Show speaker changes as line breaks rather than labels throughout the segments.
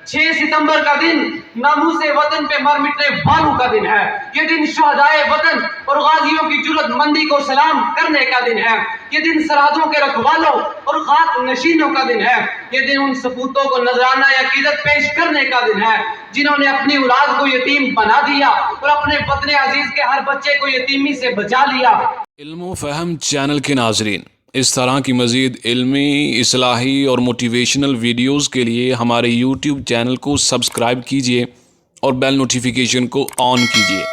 6 सितंबर का दिन नामूसे वतन पे मर मिटने वालों का दिन है। ये दिन शहदाए वतन और गाजियों की जुर्रतमंदी को सलाम करने का दिन है। ये दिन सरहदों के रखवालों और खाक नशीनों का दिन है। ये दिन उन सपूतों को नजराना अकीदत पेश करने का दिन है जिन्होंने अपनी औलाद को यतीम बना दिया और अपने वतन अजीज के हर बच्चे को यतीमी से बचा लिया।
इल्म फ़हम चैनल के नाजरीन, इस तरह की मज़ीद इल्मी, इस्लाही और मोटिवेशनल वीडियोज़ के लिए हमारे YouTube चैनल को सब्सक्राइब कीजिए और बेल नोटिफिकेशन को ऑन कीजिए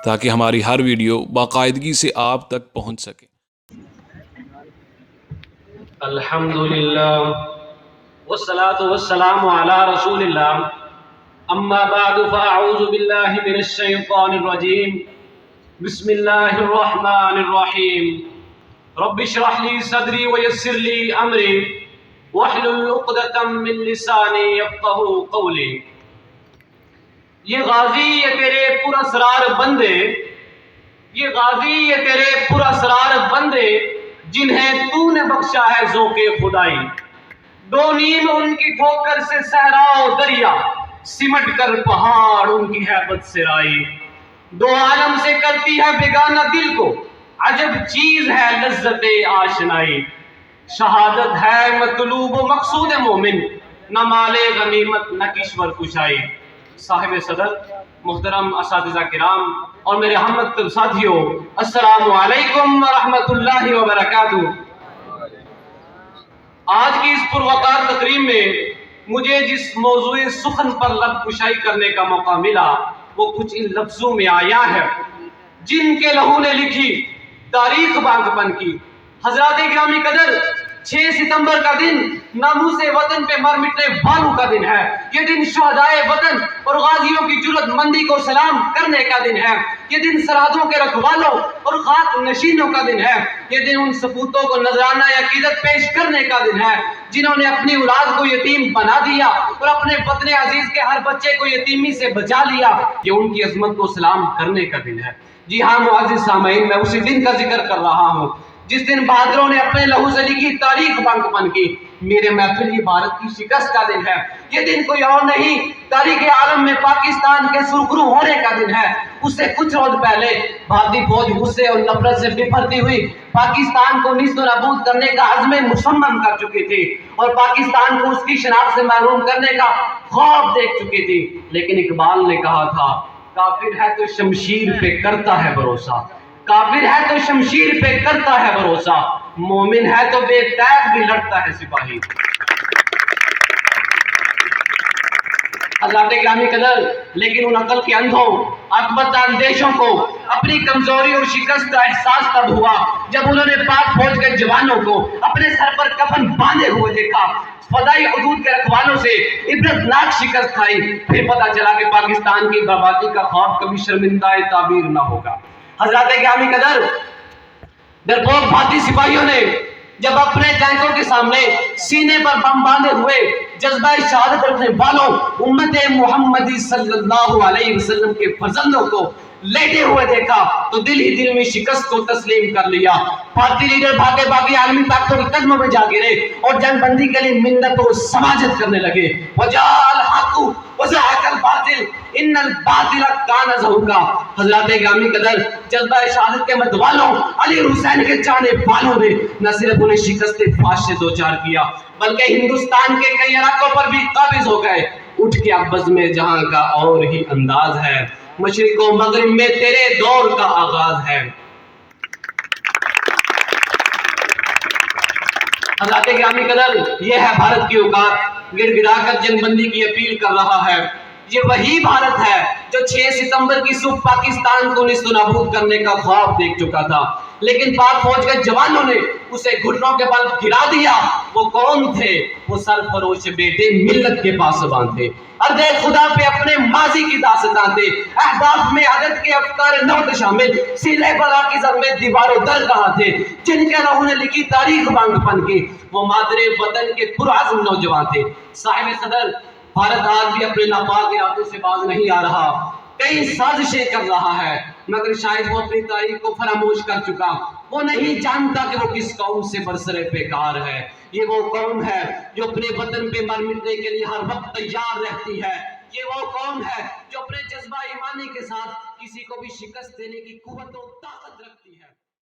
ताकि हमारी हर वीडियो बाकायदगी से आप तक पहुंच सके।
अल्हम्दुलिल्लाह वस्सलातु वस्सलामु अला रसूलिल्लाह, अम्मा बादु फ़अऊज़ु बिल्लाहि मिनश शैतानिर रजीम, बिस्मिल्लाहिर रहमानिर रहीम। रब्बि इश्रह ली सदरी व यस्सिर ली अमरी वहलुल उक़दतम मिन लिसानी यफ़क़हू क़ौली। ये गाजी ये तेरे पुरअसरार बंदे, ये गाजी ये तेरे पुरअसरार बंदे जिन्हें तूने बख्शा है ज़ौक़े खुदाई। दो नीम उनकी ठोकर से सहरा और दरिया, सिमट कर पहाड़ उनकी हैबत से राई। दो आलम से करती है बेगाना दिल को, अजब चीज है लज्जते आशनाई। शहादत है मतलूब व मकसूद मोमिन, न माले गनीमत न किश्वर कुशाई। साहिब सदर, मुहतरम असातिज़ा किराम और मेरे हम मकतब साथियों, अस्सलामु अलैकुम व रहमतुल्लाहि व बरकातुहू। आज की इस पुरवकार तकरीम में मुझे जिस मौज़ूए सुखन पर लब कुशाई करने का मौका मिला वो कुछ इन लफ्जों में आया है जिनके लहू ने लिखी तारीख बागपन की। हजरात गिरामी कदर, 6 सितंबर का दिन नामूसे वतन पे मर मिटने वालों का दिन है। ये दिन शहदाए वतन और गाजियों की जुर्रतमंदी को सलाम करने का दिन है। ये दिन सरहदों के रखवालों और खाक नशीनों का दिन है। ये दिन उन सपूतों को नजराना अकीदत पेश करने का दिन है जिन्होंने अपनी औलाद को यतीम बना दिया और अपने वतन अजीज के हर बच्चे को यतीमी से बचा लिया। ये उनकी अजमत को सलाम करने का दिन है। जी हाँ मुअज़्ज़िज़ सामईन, मैं उसी दिन का जिक्र कर रहा हूँ जिस दिन बहादुरों ने अपने लहू से लिखी तारीख बागपन की। मेरे महफिल ये भारत की शिकस्त का दिन है। ये दिन कोई और नहीं, तारीख आलम में पाकिस्तान के सुरखरू होने का दिन है। उससे कुछ रोज पहले भारतीय फौज गुस्से और नफरत से बिफरती हुई पाकिस्तान को निस्तनाबूद करने का अज़्म मुसम्मम कर चुकी थी और पाकिस्तान को उसकी शनाख्त से महरूम करने का ख्वाब देख चुकी थी। लेकिन इकबाल ने कहा था, काफिर है तो शमशीर पे करता है भरोसा, काफिर है तो शमशीर पे करता है भरोसा, मोमिन है तो बेताब भी लड़ता है सिपाही। हज़रात गिरामी कदर, लेकिन उन अकल के अंधों, अकबत अंदेशों को अपनी कमजोरी और शिकस्त का एहसास तब हुआ जब उन्होंने पाक फौज के जवानों को अपने सर पर कफन बांधे हुए देखा, फदाई हुदूद के रखवालों से इबरतनाक शिकस्त खाई। फिर पता चला कि पाकिस्तान की बर्बादी का ख्वाब कभी शर्मिंदा ताबीर न होगा। हज़रात गिरामी कदर, डरपोक भारतीय सिपाहियों ने जब अपने टैंकों के सामने सीने पर बम बांधे हुए जज्बा शहादत रखने वालों उम्मत मुहम्मदी सल्लल्लाहु अलैहि वसल्लम के फर्जंदों को लेटे हुए देखा तो दिल ही दिल में शिकस्त को तस्लीम कर लिया। भारतीय लीडर भागे भागे आलमी ताकतों के कदमों में जा गिरे और जनबंदी के लिए मिन्नत और समाजत करने लगे। वजाल हक़ वज़हक़ल बातिल इन्नल बातिल कान ज़हूक़ा। हज़रात गिरामी कदर, जज्बा शहादत के मतवालों अली हुसैन के चाहने वालों ने न सिर्फ उन्हें शिकस्त फाश से दो चार किया बल्कि हिंदुस्तान के कई इलाकों पर भी काबिज हो गए। उठ के अब्बस में जहां का और ही अंदाज है, मशरिक़ व मग़रिब में तेरे दौर का आगाज है। हज़रात गिरामी कदर, ये है भारत की औकात, गिड़गिड़ाकर जनबंदी की अपील कर रहा है। ये वही भारत है जो 6 सितंबर की सुबह पाकिस्तान को निस्तनाबूद करने का ख्वाब देख चुका था, लेकिन पाक फौज के जवानों ने उसे घुटनों के बल गिरा दिया। वो कौन थे? वो सरफरोश बेटे मिल्लत के पासबान थे, अर्दे खुदा पे अपने माजी की दास्तान थे, अहदाफ में अदद के अफकार नौत शामिल, सीले बरा की जर में दीवारों दर कहाँ थे, जिनके लहू ने लिखी तारीख बागपन की। वो मादरे वतन के पुरअज़्म नौजवान थे। साहिब सदर, भारत आज भी अपने नापाक इरादों से बाज नहीं आ रहा, कई साजिशें कर रहा है, मगर शायद वो अपनी तारीख को फरामोश कर चुका। वो नहीं जानता कि वो किस कौम से बरसरे बेकार है। یہ وہ قوم ہے جو اپنے وطن پہ مر مٹنے کے لیے ہر وقت تیار رہتی ہے. یہ وہ قوم ہے جو اپنے جذبہ ایمانی کے ساتھ کسی کو بھی شکست دینے کی قوت و طاقت رکھتی ہے.